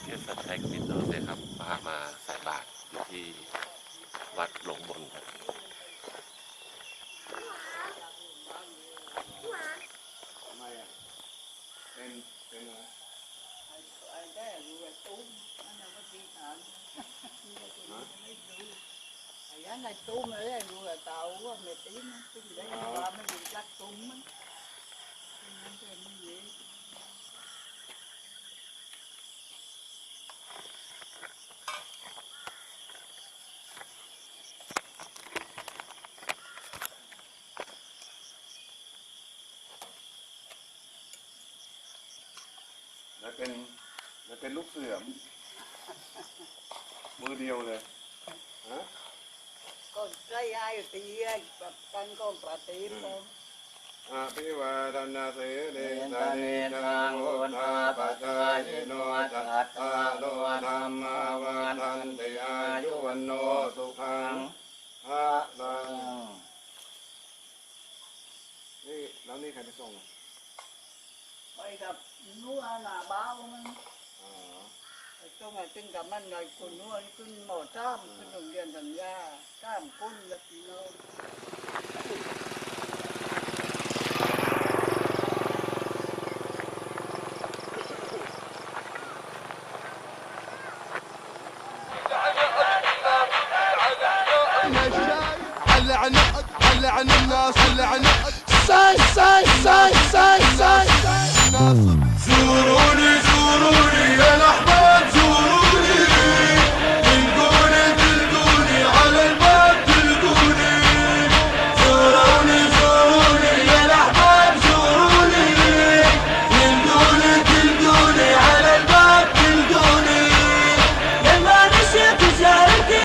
เทศแท็กมินโดเลยครับพามาใส่บาตรอยู่ที่วัดหลวงบนครับทำไมอ่ะเป็นอะไรไอ้ได้รู้ว่าตุ้มอันนั้นก็ดีฐานไม่ดูไอ้ยันไอ้ตุ้มเลยรู้ว่าเตาว่าไม่ตีนะตุ้มได้ว่ามันอยู่จักตุ้มมันนั่นเป็นมันเยอะแล้วเป็นลูกเสือมือเดียวเลยฮะก็ใช้ไอ้ตีไอ้แบบกันก็ปฏิบัติอภิวาทนาเสเดชะเนจังวุฒาปัจจายโนจัตตาโลธรรมาวาทันติอายุวันโนสุขังพระลังนี่แล้วนี่ใครไปส่งไปกับนู้นหน้าบ้านมันตรงไหนจึงกับมันไงคนนู้นขึ้นหมอจ้ามขึ้นโรงเรียนสัญญาจ้ามกุ้นและพี่น้องعلى الناس اللعنة ساي ساي ساي ساي ساي زوروني زوروني يا الأحباب زوروني تلقوني تلقوني على الباب تلقوني زوروني زوروني يا الأحباب زوروني تلقوني تلقوني على الباب تلقوني لما نسيت زارتي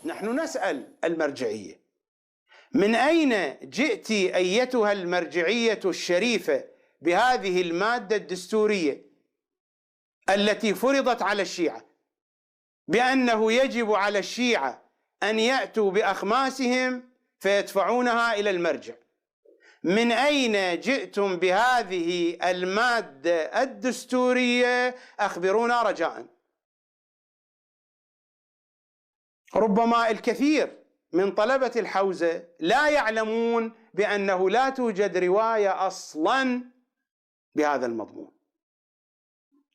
نحن نسأل المرجعية: من أين جئت أيتها المرجعية الشريفة بهذه المادة الدستورية التي فرضت على الشيعة بأنه يجب على الشيعة أن يأتوا بأخماسهم فيدفعونها إلى المرجع؟ من أين جئتم بهذه المادة الدستورية؟ أخبرونا رجاءً. ربما الكثير من طلبة الحوزة لا يعلمون بأنه لا توجد رواية أصلاً بهذا المضمون.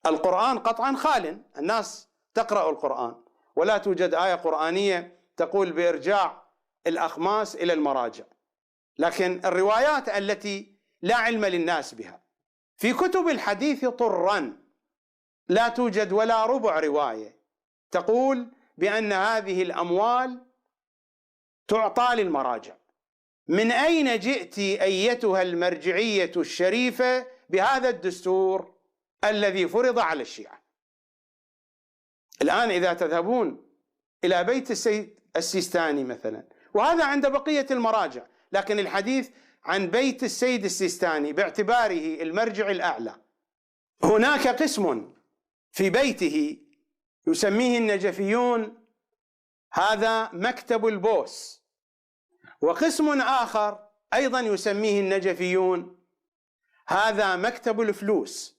القرآن قطعاً خال، الناس تقرأ القرآن ولا توجد آية قرآنية تقول بإرجاع الأخماس إلى المراجع، لكن الروايات التي لا علم للناس بها في كتب الحديث طراً لا توجد ولا ربع رواية تقول بأن هذه الأموال تعطى للمراجع. من أين جئت أيتها المرجعية الشريفة بهذا الدستور الذي فرض على الشيعة؟ الآن إذا تذهبون إلى بيت السيد السيستاني مثلا، وهذا عند بقية المراجع، لكن الحديث عن بيت السيد السيستاني باعتباره المرجع الأعلى، هناك قسم في بيته يسميه النجفيون هذا مكتب البوس، وقسم آخر أيضا يسميه النجفيون هذا مكتب الفلوس.